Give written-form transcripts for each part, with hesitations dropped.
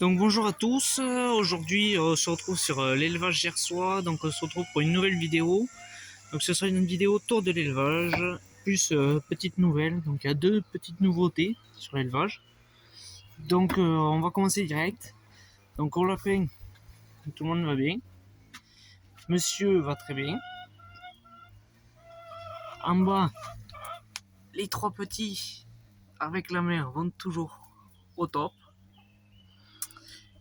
Donc bonjour à tous, aujourd'hui on se retrouve sur l'élevage gersois, donc on se retrouve pour une nouvelle vidéo. Donc ce sera une vidéo autour de l'élevage, plus petite nouvelle, donc il y a deux petites nouveautés sur l'élevage. Donc on va commencer direct. Donc on lapin, tout le monde va bien. Monsieur va très bien. En bas, les trois petits avec la mère vont toujours au top.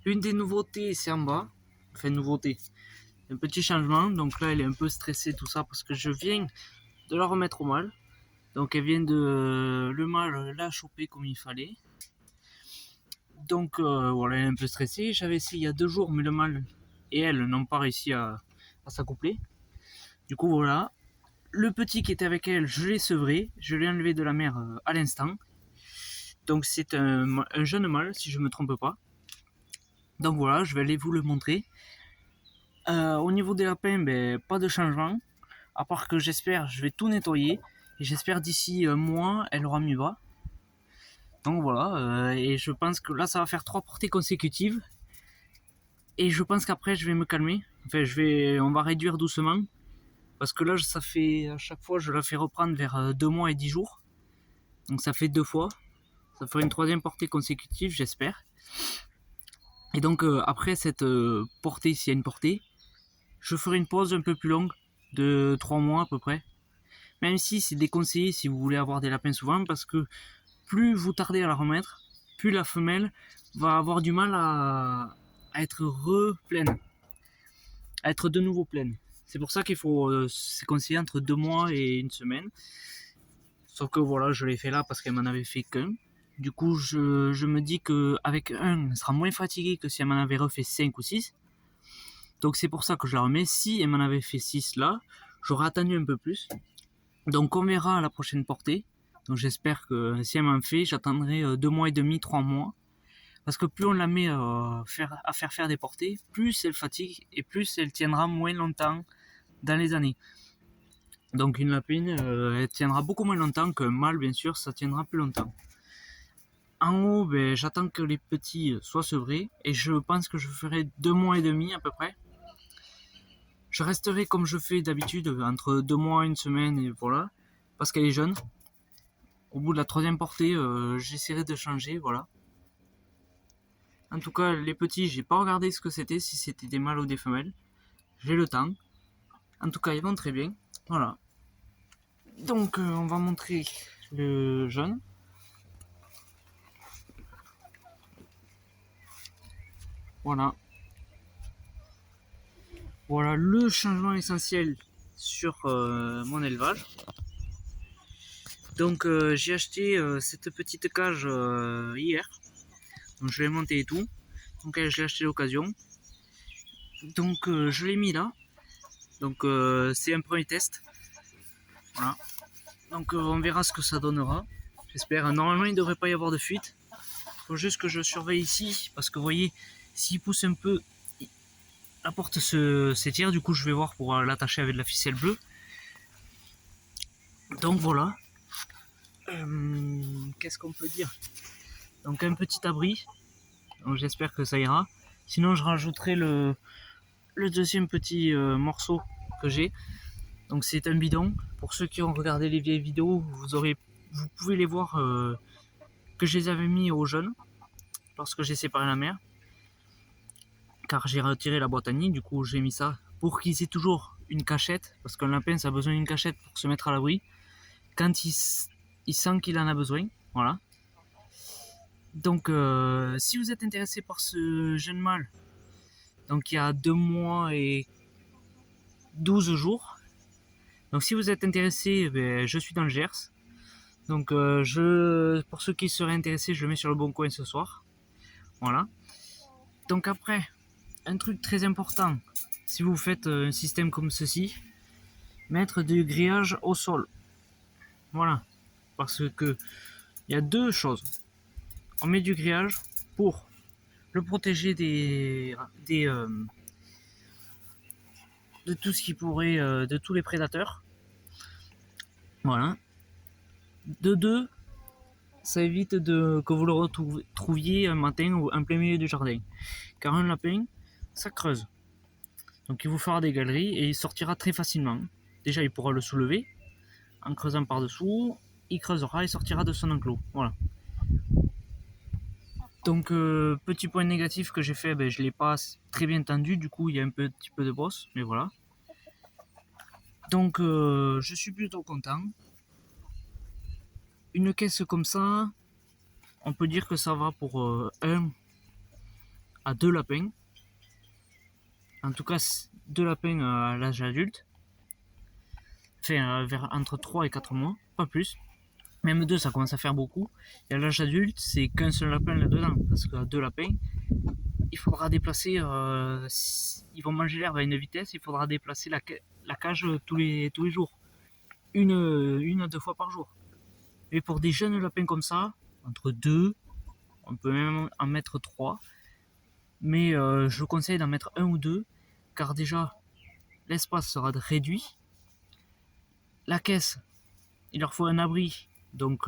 Une des nouveautés c'est en bas, enfin nouveauté, un petit changement, donc là elle est un peu stressée tout ça parce que je viens de la remettre au mâle. Donc elle vient de le mâle l'a choper comme il fallait. Donc voilà, elle est un peu stressée. J'avais essayé il y a 2 jours, mais le mâle et elle n'ont pas réussi à s'accoupler. Du coup voilà. Le petit qui était avec elle, je l'ai sevré, je l'ai enlevé de la mère à l'instant. Donc c'est un jeune mâle, si je ne me trompe pas. Donc voilà, je vais aller vous le montrer. Au niveau des lapins, ben, pas de changement. À part que j'espère, je vais tout nettoyer. Et j'espère d'ici un mois, elle aura mis bas. Donc voilà, et je pense que là ça va faire 3 portées consécutives. Et je pense qu'après je vais me calmer. Enfin, on va réduire doucement. Parce que là, ça fait, à chaque fois, je la fais reprendre vers 2 mois et 10 jours. Donc ça fait 2 fois. Ça fera une troisième portée consécutive, j'espère. Et donc après cette portée, s'il y a une portée, je ferai une pause un peu plus longue, de 3 mois à peu près. Même si c'est déconseillé si vous voulez avoir des lapins souvent, parce que plus vous tardez à la remettre, plus la femelle va avoir du mal à être pleine, à être de nouveau pleine. C'est pour ça qu'il faut, c'est conseillé entre 2 mois et une semaine. Sauf que voilà, je l'ai fait là parce qu'elle m'en avait fait qu'un. Du coup, je me dis qu'avec un, elle sera moins fatiguée que si elle m'en avait refait 5 ou 6. Donc c'est pour ça que je la remets. Si elle m'en avait fait 6 là, j'aurais attendu un peu plus. Donc on verra à la prochaine portée. Donc j'espère que si elle m'en fait, j'attendrai 2 mois et demi, 3 mois. Parce que plus on la met à faire des portées, plus elle fatigue et plus elle tiendra moins longtemps dans les années. Donc une lapine, elle tiendra beaucoup moins longtemps qu'un mâle, bien sûr, ça tiendra plus longtemps. En haut, ben, j'attends que les petits soient sevrés et je pense que je ferai 2 mois et demi à peu près. Je resterai comme je fais d'habitude, entre 2 mois, une semaine et voilà, parce qu'elle est jeune. Au bout de la troisième portée, j'essaierai de changer, voilà. En tout cas, les petits, j'ai pas regardé ce que c'était, si c'était des mâles ou des femelles. J'ai le temps. En tout cas, ils vont très bien. Voilà. Donc, on va montrer le jaune. Voilà. Voilà le changement essentiel sur mon élevage. Donc, j'ai acheté cette petite cage hier. Donc, je l'ai montée et tout. Donc, je l'ai acheté d'occasion. Donc, je l'ai mis là. Donc, c'est un premier test. Voilà. Donc, on verra ce que ça donnera. J'espère. Normalement, il ne devrait pas y avoir de fuite. Il faut juste que je surveille ici. Parce que vous voyez, s'il pousse un peu, la porte s'étire. Du coup, je vais voir pour l'attacher avec de la ficelle bleue. Donc, voilà. Qu'est-ce qu'on peut dire? Donc, un petit abri. Donc, j'espère que ça ira. Sinon, je rajouterai le deuxième petit morceau que j'ai. Donc, c'est un bidon. Pour ceux qui ont regardé les vieilles vidéos, vous pouvez les voir que je les avais mis aux jeunes lorsque j'ai séparé la mère. Car j'ai retiré la boîte à nid, du coup j'ai mis ça pour qu'ils aient toujours une cachette, parce qu'un lapin ça a besoin d'une cachette pour se mettre à l'abri quand il sent qu'il en a besoin. Voilà. Donc si vous êtes intéressé par ce jeune mâle, donc il y a 2 mois et 12 jours, donc si vous êtes intéressé, ben, je suis dans le Gers. Donc pour ceux qui seraient intéressés, je le mets sur le bon coin ce soir. Voilà. Donc après, un truc très important, si vous faites un système comme ceci, mettre du grillage au sol. Voilà. Parce que il y a deux choses. On met du grillage pour le protéger de tout ce qui pourrait, de tous les prédateurs. Voilà. De deux, ça évite que vous le retrouviez un matin ou en plein milieu du jardin. Car un lapin, ça creuse. Donc il vous fera des galeries et il sortira très facilement. Déjà, il pourra le soulever en creusant par-dessous. Il creusera et sortira de son enclos. Voilà. Donc, petit point négatif que j'ai fait, je ne l'ai pas très bien tendu. Du coup, il y a un petit peu de brosse. Mais voilà. Donc, je suis plutôt content. Une caisse comme ça, on peut dire que ça va pour 1 à 2 lapins. En tout cas, 2 lapins à l'âge adulte. Enfin, entre 3 et 4 mois, pas plus. Même 2, ça commence à faire beaucoup. Et à l'âge adulte, c'est qu'un seul lapin là-dedans. Parce qu'à 2 lapins, il faudra déplacer. Ils vont manger l'herbe à une vitesse, il faudra déplacer la cage tous les jours. Une à 2 fois par jour. Et pour des jeunes lapins comme ça, entre 2, on peut même en mettre 3. Mais je conseille d'en mettre 1 ou 2, car déjà, l'espace sera réduit. La caisse, il leur faut un abri, donc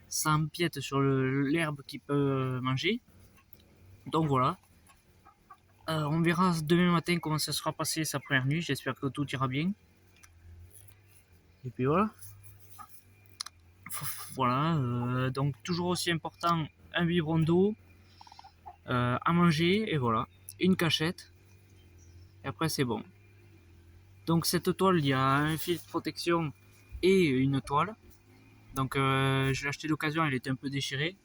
ça empiète sur l'herbe qu'ils peuvent manger. Donc voilà. On verra demain matin comment ça sera passé sa première nuit. J'espère que tout ira bien. Et puis voilà. Voilà. Donc toujours aussi important, un biberon d'eau, à manger et voilà. Une cachette. Et après c'est bon. Donc cette toile, il y a un fil de protection et une toile. Donc je l'ai acheté d'occasion, elle était un peu déchirée.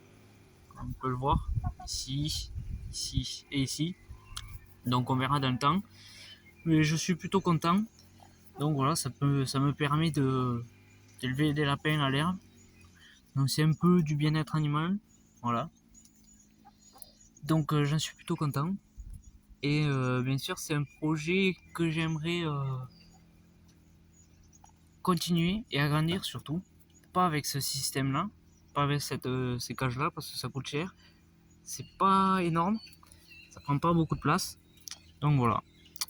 On peut le voir ici, ici et ici. Donc on verra dans le temps. Mais je suis plutôt content. Donc voilà, ça me permet d'élever des lapins à l'herbe. Donc c'est un peu du bien-être animal. Voilà. Donc j'en suis plutôt content. Et bien sûr, c'est un projet que j'aimerais continuer et agrandir surtout. Pas avec ce système-là, pas avec ces cages-là parce que ça coûte cher. C'est pas énorme, ça prend pas beaucoup de place. Donc voilà.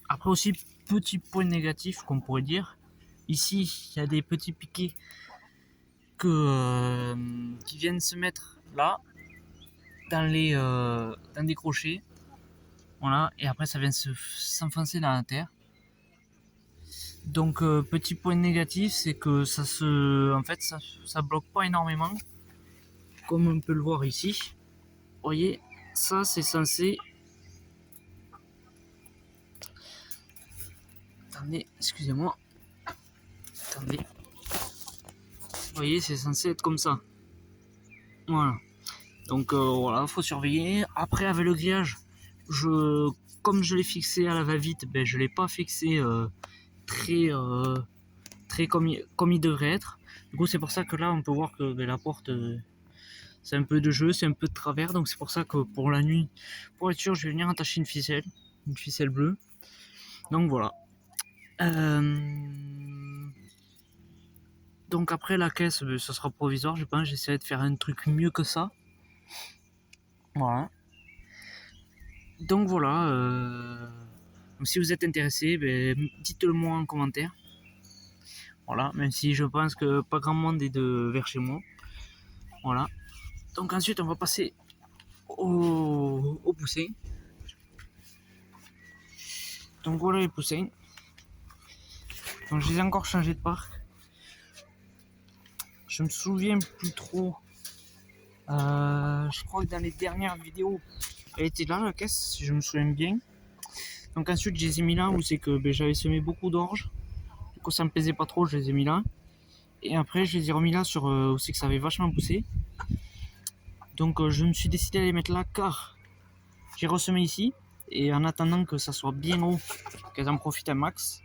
Après aussi, petit point négatif qu'on pourrait dire. Ici, il y a des petits piquets qui viennent se mettre là, dans des crochets. Voilà, et après ça vient s'enfoncer dans la terre. Donc petit point négatif, c'est que ça bloque pas énormément, comme on peut le voir ici. Vous voyez, ça c'est censé. Attendez, excusez-moi. Attendez. Vous voyez, c'est censé être comme ça. Voilà. Donc voilà, faut surveiller. Après, avec le grillage, comme je l'ai fixé à la va-vite, je l'ai pas fixé très comme il devrait être. Du coup, c'est pour ça que là, on peut voir que la porte, c'est un peu de jeu, c'est un peu de travers. Donc c'est pour ça que pour la nuit, pour être sûr, je vais venir attacher une ficelle bleue. Donc voilà. Donc après la caisse, ça sera provisoire, je pense. J'essaierai de faire un truc mieux que ça. Voilà. Donc voilà. Donc si vous êtes intéressé, dites-le moi en commentaire. Voilà, même si je pense que pas grand monde est vers chez moi. Voilà. Donc ensuite, on va passer aux poussins. Donc voilà les poussins. Donc je les ai encore changés de parc. Je me souviens plus trop. Je crois que dans les dernières vidéos, elle était là la caisse, si je me souviens bien. Donc ensuite, je les ai mis là où c'est que j'avais semé beaucoup d'orge. Du coup, ça me plaisait pas trop, je les ai mis là. Et après, je les ai remis là sur où c'est que ça avait vachement poussé. Donc je me suis décidé à les mettre là car j'ai ressemé ici. Et en attendant que ça soit bien haut, qu'elles en profitent un max.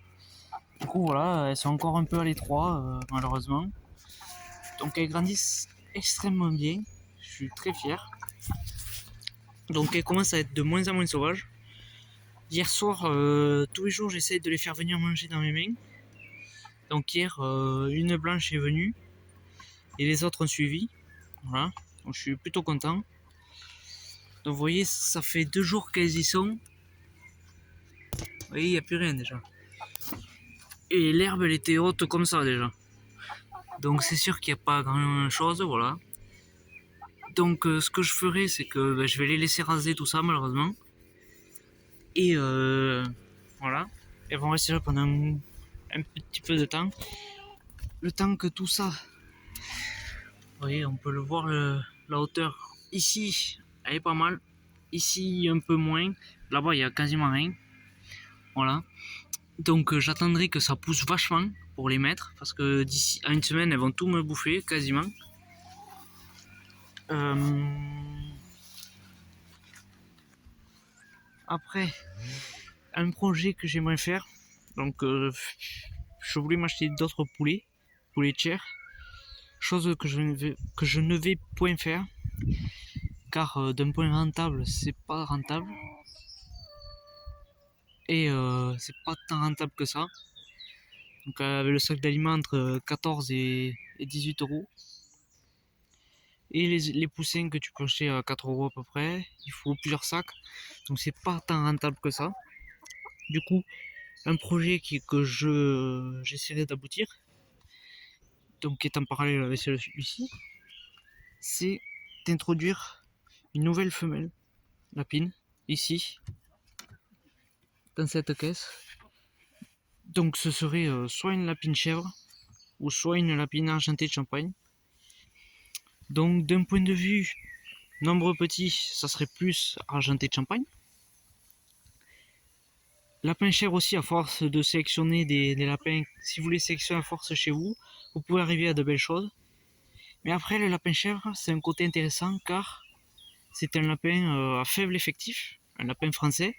Du coup voilà, elles sont encore un peu à l'étroit malheureusement. Donc elles grandissent extrêmement bien. Je suis très fier. Donc elles commencent à être de moins en moins sauvages. Hier soir, tous les jours j'essaie de les faire venir manger dans mes mains. Donc hier, une blanche est venue. Et les autres ont suivi. Voilà. Donc je suis plutôt content. Donc vous voyez, ça fait 2 jours qu'elles y sont. Vous voyez, il n'y a plus rien déjà. Et l'herbe, elle était haute comme ça déjà. Donc c'est sûr qu'il n'y a pas grand chose, voilà. Donc ce que je ferai, c'est que je vais les laisser raser tout ça malheureusement. Et voilà. Elles vont rester là pendant un petit peu de temps. Le temps que tout ça... Vous voyez, on peut le voir, la hauteur. Ici, elle est pas mal. Ici, un peu moins. Là-bas, il y a quasiment rien. Voilà. Donc j'attendrai que ça pousse vachement pour les mettre. Parce que d'ici à une semaine, elles vont tout me bouffer, quasiment. Après, un projet que j'aimerais faire. Donc je voulais m'acheter d'autres poulets de chair. Chose que je ne vais point faire. Car d'un point rentable, c'est pas rentable. Et c'est pas tant rentable que ça. Donc avec le sac d'aliments entre 14 et 18 euros. Et les poussins que tu peux acheter à 4 euros à peu près, il faut plusieurs sacs. Donc c'est pas tant rentable que ça. Du coup, un projet que j'essaierai d'aboutir, donc qui est en parallèle avec celui-ci, c'est d'introduire une nouvelle femelle lapine ici, dans cette caisse. Donc ce serait soit une lapine chèvre, ou soit une lapine argentée de Champagne. Donc d'un point de vue nombre petit, ça serait plus argenté de Champagne. Lapin chèvre aussi, à force de sélectionner des lapins, si vous les sélectionnez à force chez vous, vous pouvez arriver à de belles choses. Mais après, le lapin chèvre, c'est un côté intéressant car c'est un lapin à faible effectif, un lapin français,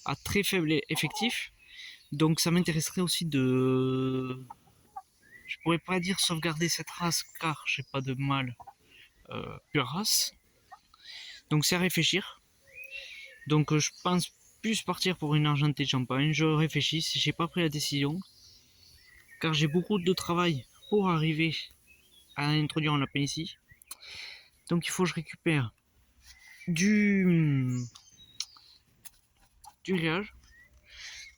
à très faible effectif. Donc ça m'intéresserait aussi de... Je pourrais pas dire sauvegarder cette race car j'ai pas de mâle pure race. Donc c'est à réfléchir. Donc je pense plus partir pour une argentée de Champagne. Je réfléchis, j'ai pas pris la décision. Car j'ai beaucoup de travail pour arriver à introduire un lapin ici. Donc il faut que je récupère du grillage.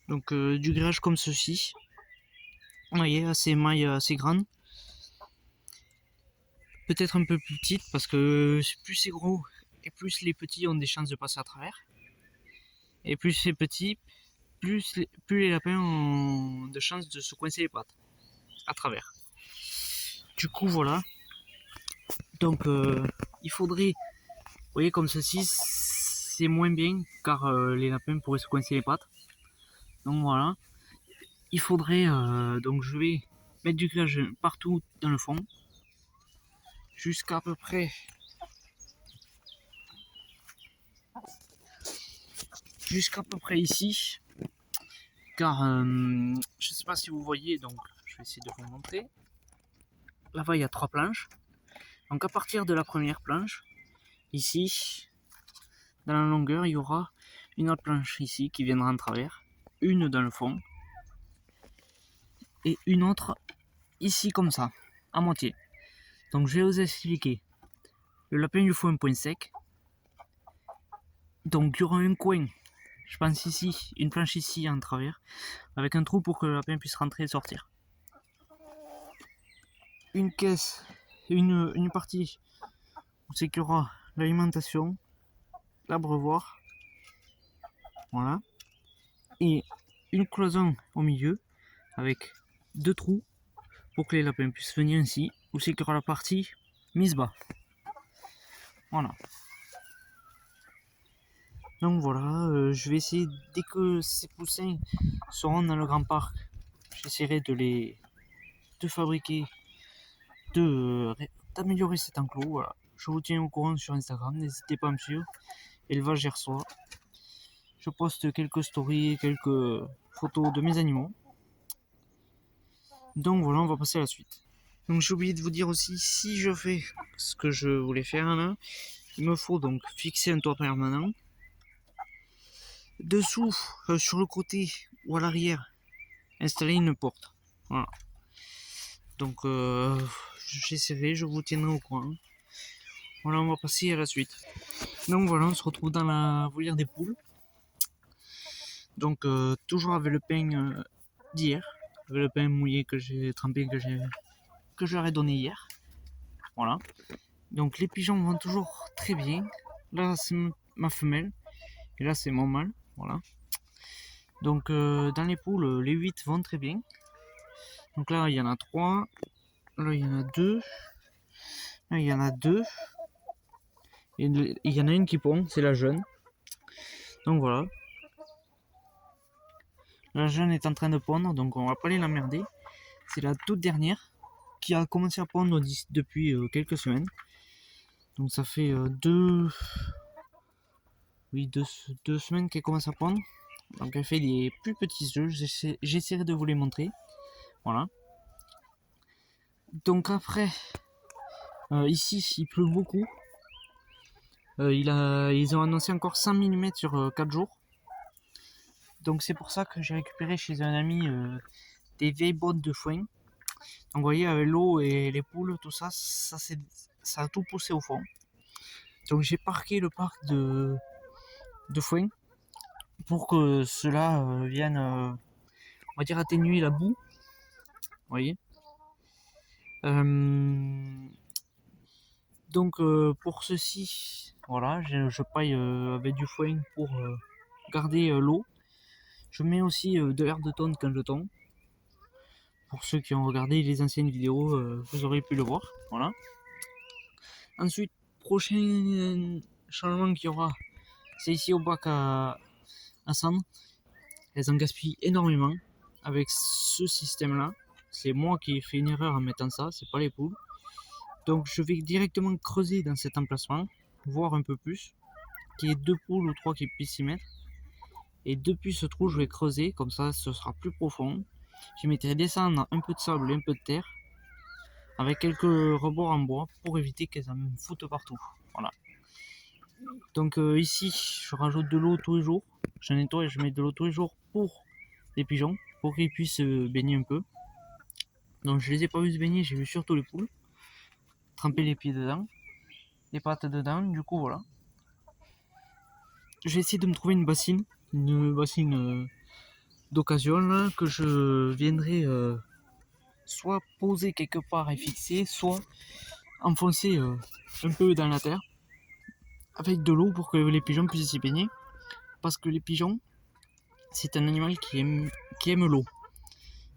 Donc du grillage comme ceci. Vous voyez, assez maille assez grande. Peut-être un peu plus petite parce que plus c'est gros et plus les petits ont des chances de passer à travers. Et plus c'est petit, plus les lapins ont de chances de se coincer les pattes à travers. Du coup voilà. Donc il faudrait, vous voyez comme ceci, c'est moins bien car les lapins pourraient se coincer les pattes. Donc voilà. Il faudrait, donc je vais mettre du grillage partout dans le fond. Jusqu'à peu près ici. Car je sais pas si vous voyez, donc je vais essayer de vous montrer. Là-bas il y a 3 planches. Donc à partir de la première planche, ici, dans la longueur, il y aura une autre planche ici qui viendra en travers, une dans le fond, et une autre ici comme ça, à moitié. Donc je vais vous expliquer. Le lapin il lui faut un point sec. Donc il y aura un coin, je pense ici, une planche ici en travers, avec un trou pour que le lapin puisse rentrer et sortir. Une caisse, une partie où c'est qu'il y aura l'alimentation, l'abreuvoir, voilà, et une cloison au milieu avec 2 trous pour que les lapins puissent venir ici, où c'est qu'il y aura la partie mise bas. Voilà. Donc voilà, je vais essayer, dès que ces poussins seront dans le grand parc, j'essaierai de fabriquer, d'améliorer cet enclos. Voilà. Je vous tiens au courant sur Instagram, n'hésitez pas à me suivre. Élevage Gersois. Je poste quelques stories, quelques photos de mes animaux. Donc voilà, on va passer à la suite. Donc j'ai oublié de vous dire aussi, si je fais ce que je voulais faire là, il me faut donc fixer un toit permanent. Dessous, sur le côté ou à l'arrière, installer une porte. Voilà. Donc j'essaierai, je vous tiendrai au courant. Voilà, on va passer à la suite. Donc voilà, on se retrouve dans la volière des poules. Donc toujours avec le pain d'hier, avec le pain mouillé que j'ai trempé, que je leur ai donné hier. Voilà. Donc les pigeons vont toujours très bien. Là c'est ma femelle et là c'est mon mâle. Voilà. Donc dans les poules, les 8 vont très bien. Donc là il y en a 3. Là il y en a 2. Là il y en a 2. Et il y en a une qui pond, c'est la jeune. Donc voilà. La jeune est en train de pondre, donc on va pas aller l'emmerder. C'est la toute dernière qui a commencé à pondre depuis quelques semaines. Donc ça fait deux semaines qu'elle commence à pondre. Donc elle fait des plus petits œufs. J'essaierai de vous les montrer. Voilà. Donc après, ici il pleut beaucoup. Ils ont annoncé encore 100 mm sur 4 jours. Donc c'est pour ça que j'ai récupéré chez un ami des vieilles bottes de foin. Donc vous voyez, avec l'eau et les poules, tout ça, ça a tout poussé au fond. Donc j'ai parqué le parc de foin pour que cela vienne, on va dire, atténuer la boue. Vous voyez. Donc pour ceci, voilà, je paille avec du foin pour garder l'eau. Je mets aussi de l'air de tonte quand je tombe. Pour ceux qui ont regardé les anciennes vidéos, vous aurez pu le voir. Voilà. Ensuite, prochain changement qu'il y aura, c'est ici au bac à cendre. Elles en gaspillent énormément avec ce système-là. C'est moi qui ai fait une erreur en mettant ça, c'est pas les poules. Donc je vais directement creuser dans cet emplacement, voir un peu plus, qu'il y ait 2 poules ou 3 qui puissent s'y mettre. Et depuis ce trou, je vais creuser, comme ça ce sera plus profond. Je mettrai descendre un peu de sable et un peu de terre, avec quelques rebords en bois pour éviter qu'elles en foutent partout. Voilà. Donc ici, je rajoute de l'eau tous les jours. Je nettoie et je mets de l'eau tous les jours pour les pigeons, pour qu'ils puissent baigner un peu. Donc je les ai pas vus se baigner, j'ai vu surtout les poules. Tremper les pieds dedans, les pattes dedans, du coup voilà. J'ai essayé de me trouver une bassine d'occasion là, que je viendrai soit poser quelque part et fixer, soit enfoncer un peu dans la terre avec de l'eau pour que les pigeons puissent s'y baigner. Parce que les pigeons, c'est un animal qui aime l'eau.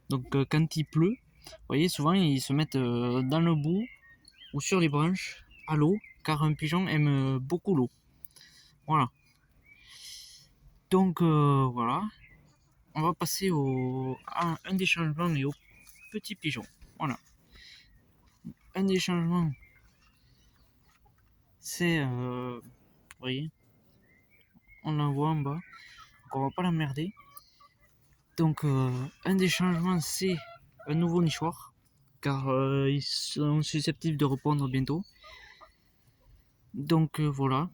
Donc quand il pleut, vous voyez, souvent ils se mettent dans le bout ou sur les branches à l'eau, car un pigeon aime beaucoup l'eau. Voilà. Donc voilà, on va passer à un des changements et au petit pigeon. Voilà. Un des changements, c'est, vous voyez, on la voit en bas, donc on va pas l'emmerder. Donc un des changements, c'est un nouveau nichoir, car ils sont susceptibles de répondre bientôt. Donc voilà.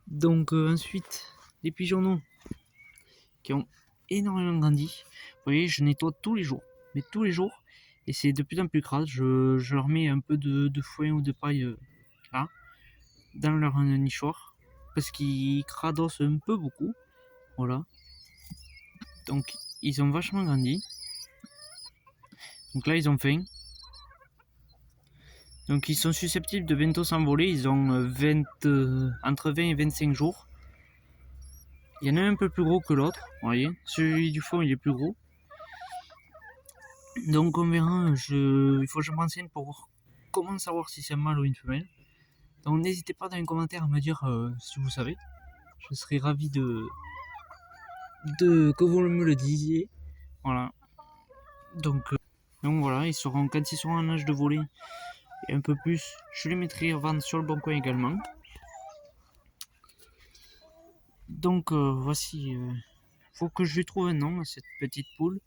Donc ensuite, les pigeons qui ont énormément grandi. Vous voyez, je nettoie tous les jours, mais tous les jours, et c'est de plus en plus crade. Je leur mets un peu de foin ou de paille là, dans leur nichoir, parce qu'ils cradossent un peu beaucoup. Voilà. Donc ils ont vachement grandi. Donc là ils ont faim. Donc ils sont susceptibles de bientôt s'envoler. Ils ont entre 20 et 25 jours. Il y en a un peu plus gros que l'autre, vous voyez. Celui du fond il est plus gros. Donc on verra, il faut que je me renseigne pour voir comment savoir si c'est un mâle ou une femelle. Donc n'hésitez pas dans les commentaires à me dire si vous savez. Je serais ravi que vous me le disiez. Voilà. Donc voilà, quand ils seront en âge de voler et un peu plus, je les mettrai à vendre sur le bon coin également. Donc voici, faut que je lui trouve un nom à cette petite poule.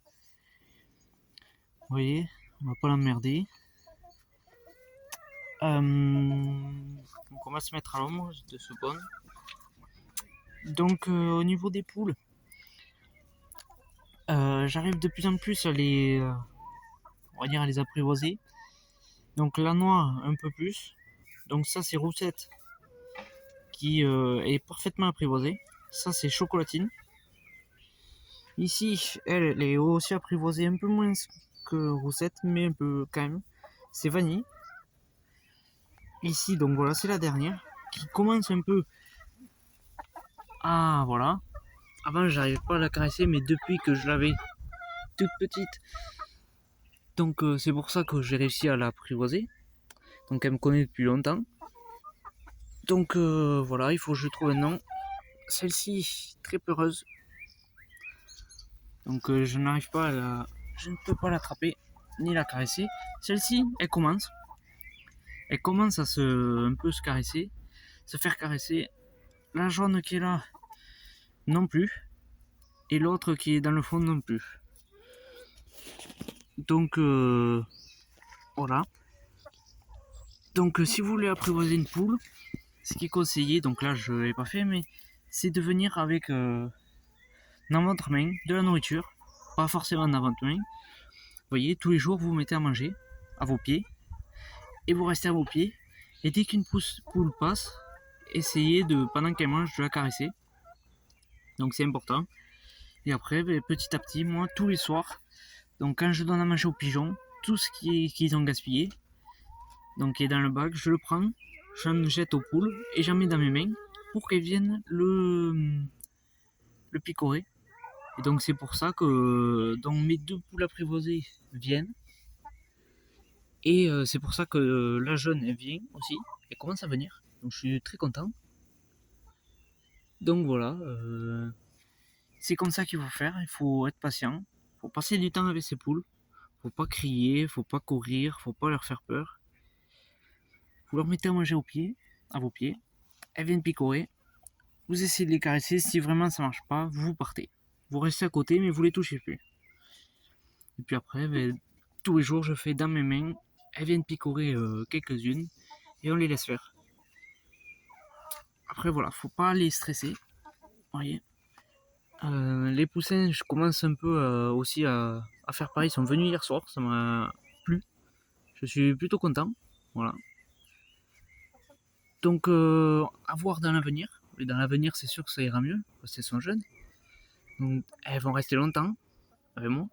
Vous voyez, on va pas l'emmerder. Donc on va se mettre à l'ombre 2 secondes. Donc au niveau des poules, j'arrive de plus en plus à on va dire à les apprivoiser. Donc la noire un peu plus. Donc ça c'est Roussette qui est parfaitement apprivoisée. Ça c'est Chocolatine. Ici elle est aussi apprivoisée un peu moins que Roussette, mais un peu quand même. C'est Vanille. Ici, donc voilà, c'est la dernière qui commence un peu. Ah, voilà. Avant, j'arrivais pas à la caresser, mais depuis que je l'avais toute petite, donc c'est pour ça que j'ai réussi à l'apprivoiser. Donc elle me connaît depuis longtemps. Donc voilà, il faut que je trouve un nom. Celle-ci, très peureuse. Donc je n'arrive pas à la... Je ne peux pas l'attraper, ni la caresser. Celle-ci, elle commence. Elle commence à un peu se caresser, se faire caresser. La jaune qui est là, non plus. Et l'autre qui est dans le fond, non plus. Donc voilà. Donc si vous voulez apprivoiser une poule, ce qui est conseillé, donc là je l'ai pas fait, mais c'est de venir avec dans votre main de la nourriture, pas forcément dans votre main. Vous voyez, tous les jours vous mettez à manger à vos pieds et vous restez à vos pieds. Et dès qu'une poule passe, essayez de, pendant qu'elle mange, de la caresser. Donc c'est important. Et après, petit à petit, moi, tous les soirs, donc quand je donne à manger aux pigeons, tout ce qu'ils ont gaspillé, donc qui est dans le bac, je le prends, j'en jette aux poules et j'en mets dans mes mains pour qu'elles viennent le picorer. Et donc c'est pour ça que donc, mes 2 poules apprivoisées viennent. Et c'est pour ça que la jeune elle vient aussi, elle commence à venir. Donc je suis très content. Donc voilà, c'est comme ça qu'il faut faire, il faut être patient, il faut passer du temps avec ses poules, faut pas crier, faut pas courir, faut pas leur faire peur. Vous leur mettez à manger à vos pieds, elles viennent picorer, vous essayez de les caresser, si vraiment ça marche pas, vous partez. Vous restez à côté mais vous les touchez plus. Et puis après, tous les jours je fais dans mes mains, elles viennent picorer quelques-unes et on les laisse faire. Après voilà, faut pas les stresser, voyez. Les poussins, je commence un peu aussi à faire pareil. Ils sont venus hier soir, ça m'a plu. Je suis plutôt content. Voilà. Donc, à voir dans l'avenir. Et dans l'avenir, c'est sûr que ça ira mieux, parce qu'elles sont jeunes. Donc, elles vont rester longtemps avec moi.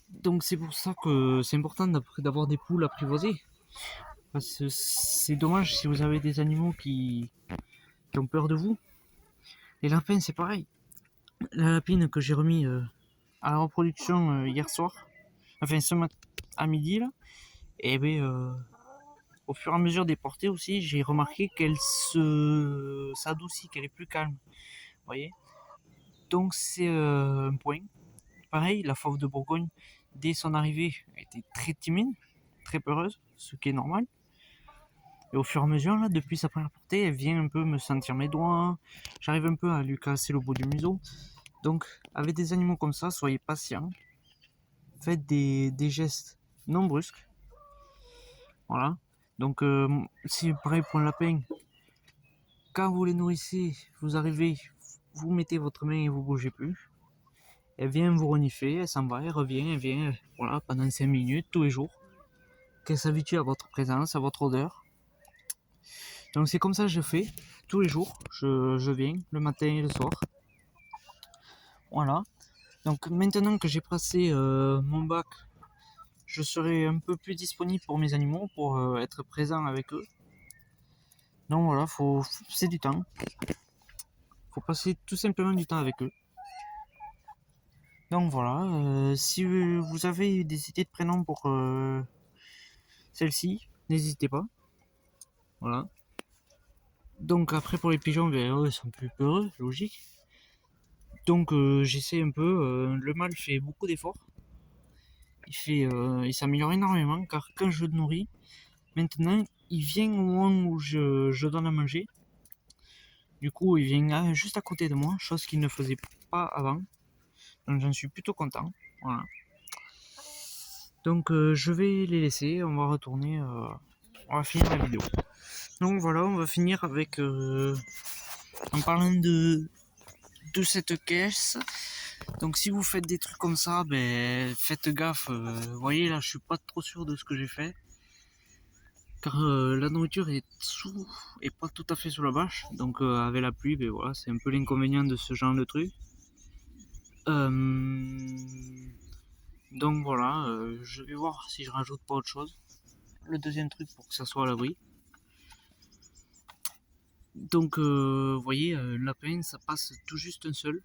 Donc, c'est pour ça que c'est important d'avoir des poules apprivoisées. Parce que c'est dommage si vous avez des animaux qui ont peur de vous. Les lapins, c'est pareil. La lapine que j'ai remis à la reproduction hier soir, enfin ce matin à midi là, et bien au fur et à mesure des portées aussi, j'ai remarqué qu'elle s'adoucit, qu'elle est plus calme. Vous voyez. Donc c'est un point. Pareil, la fauve de Bourgogne, dès son arrivée, était très timide, très peureuse, ce qui est normal. Et au fur et à mesure, là, depuis sa première portée, elle vient un peu me sentir mes doigts. J'arrive un peu à lui casser le bout du museau. Donc, avec des animaux comme ça, soyez patient. Faites des gestes non brusques. Voilà. Donc, c'est pareil pour un lapin. Quand vous les nourrissez, vous arrivez, vous mettez votre main et vous bougez plus. Elle vient vous renifler, elle s'en va, elle revient, elle vient voilà, pendant 5 minutes tous les jours. Qu'elle s'habitue à votre présence, à votre odeur. Donc c'est comme ça que je fais tous les jours. Je viens le matin et le soir. Voilà. Donc maintenant que j'ai passé mon bac, je serai un peu plus disponible pour mes animaux, pour être présent avec eux. Donc voilà, c'est du temps. Faut passer tout simplement du temps avec eux. Donc voilà, si vous avez des idées de prénoms pour celle-ci, n'hésitez pas. Voilà. Donc après pour les pigeons, ben, ils sont plus peureux, logique. Donc j'essaie un peu, le mâle fait beaucoup d'efforts. Il s'améliore énormément car quand je le nourris, maintenant il vient au moment où je donne à manger. Du coup il vient juste à côté de moi, chose qu'il ne faisait pas avant. Donc j'en suis plutôt content. Voilà. Donc je vais les laisser, on va retourner, on va finir la vidéo. Donc voilà, on va finir avec en parlant de cette caisse. Donc si vous faites des trucs comme ça, ben faites gaffe. Vous voyez là, je suis pas trop sûr de ce que j'ai fait, car la nourriture est pas tout à fait sous la bâche. Donc avec la pluie, ben voilà, c'est un peu l'inconvénient de ce genre de truc. Donc voilà, je vais voir si je rajoute pas autre chose. le deuxième truc pour que ça soit à l'abri. Donc vous voyez, lapin ça passe tout juste un seul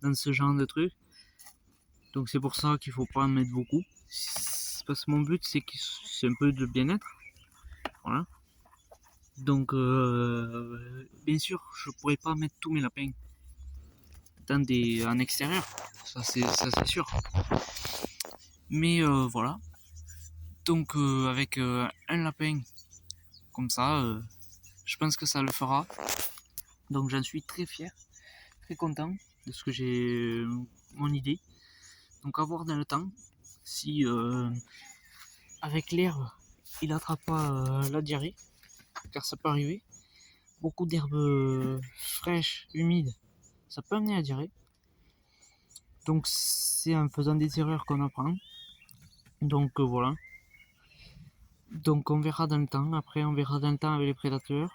dans ce genre de truc. Donc c'est pour ça qu'il faut pas en mettre beaucoup. Parce que mon but c'est un peu de bien-être. Voilà. Donc bien sûr je pourrais pas mettre tous mes lapins en extérieur. Ça c'est sûr. Mais voilà. Donc avec un lapin comme ça, je pense que ça le fera. Donc j'en suis très fier, très content de ce que j'ai mon idée. Donc à voir dans le temps si avec l'herbe il attrape pas la diarrhée, car ça peut arriver. Beaucoup d'herbes fraîches, humides, ça peut amener à la diarrhée. Donc c'est en faisant des erreurs qu'on apprend. Donc voilà. Donc on verra dans le temps. Après on verra dans le temps avec les prédateurs.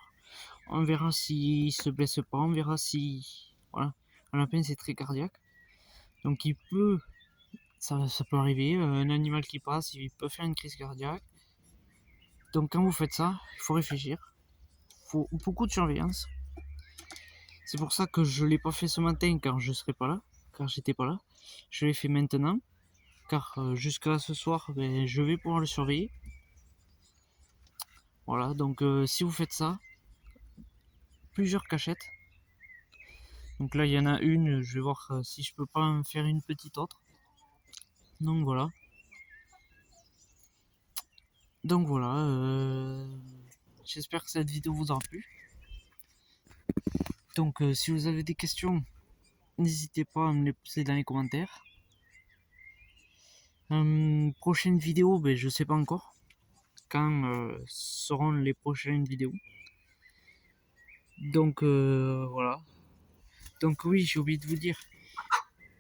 On verra s'il se blesse pas. On verra si voilà. Un lapin c'est très cardiaque. Donc il peut ça peut arriver. Un animal qui passe, il peut faire une crise cardiaque. Donc quand vous faites ça, il faut réfléchir. Il faut beaucoup de surveillance. C'est pour ça que je l'ai pas fait ce matin car je serai pas là, car j'étais pas là. Je l'ai fait maintenant, car jusqu'à ce soir, ben, je vais pouvoir le surveiller. Voilà, donc si vous faites ça, plusieurs cachettes. Donc là, il y en a une, je vais voir si je peux pas en faire une petite autre. Donc voilà. Donc voilà, j'espère que cette vidéo vous aura plu. Donc si vous avez des questions, n'hésitez pas à me les poser dans les commentaires. Prochaine vidéo, ben, je sais pas encore quand seront les prochaines vidéos. Donc voilà. Donc oui, j'ai oublié de vous dire,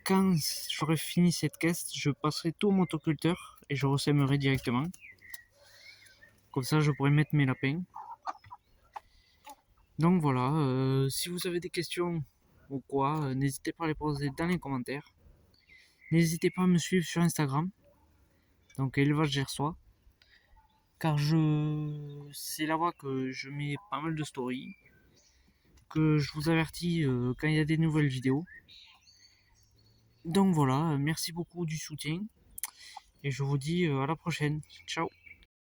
quand j'aurai fini cette caisse, je passerai tout au motoculteur et je ressèmerai directement. Comme ça, je pourrai mettre mes lapins. Donc voilà, si vous avez des questions ou quoi, n'hésitez pas à les poser dans les commentaires. N'hésitez pas à me suivre sur Instagram, donc élevage gersois, car c'est là-bas que je mets pas mal de stories, que je vous avertis quand il y a des nouvelles vidéos. Donc voilà, merci beaucoup du soutien et je vous dis à la prochaine. Ciao.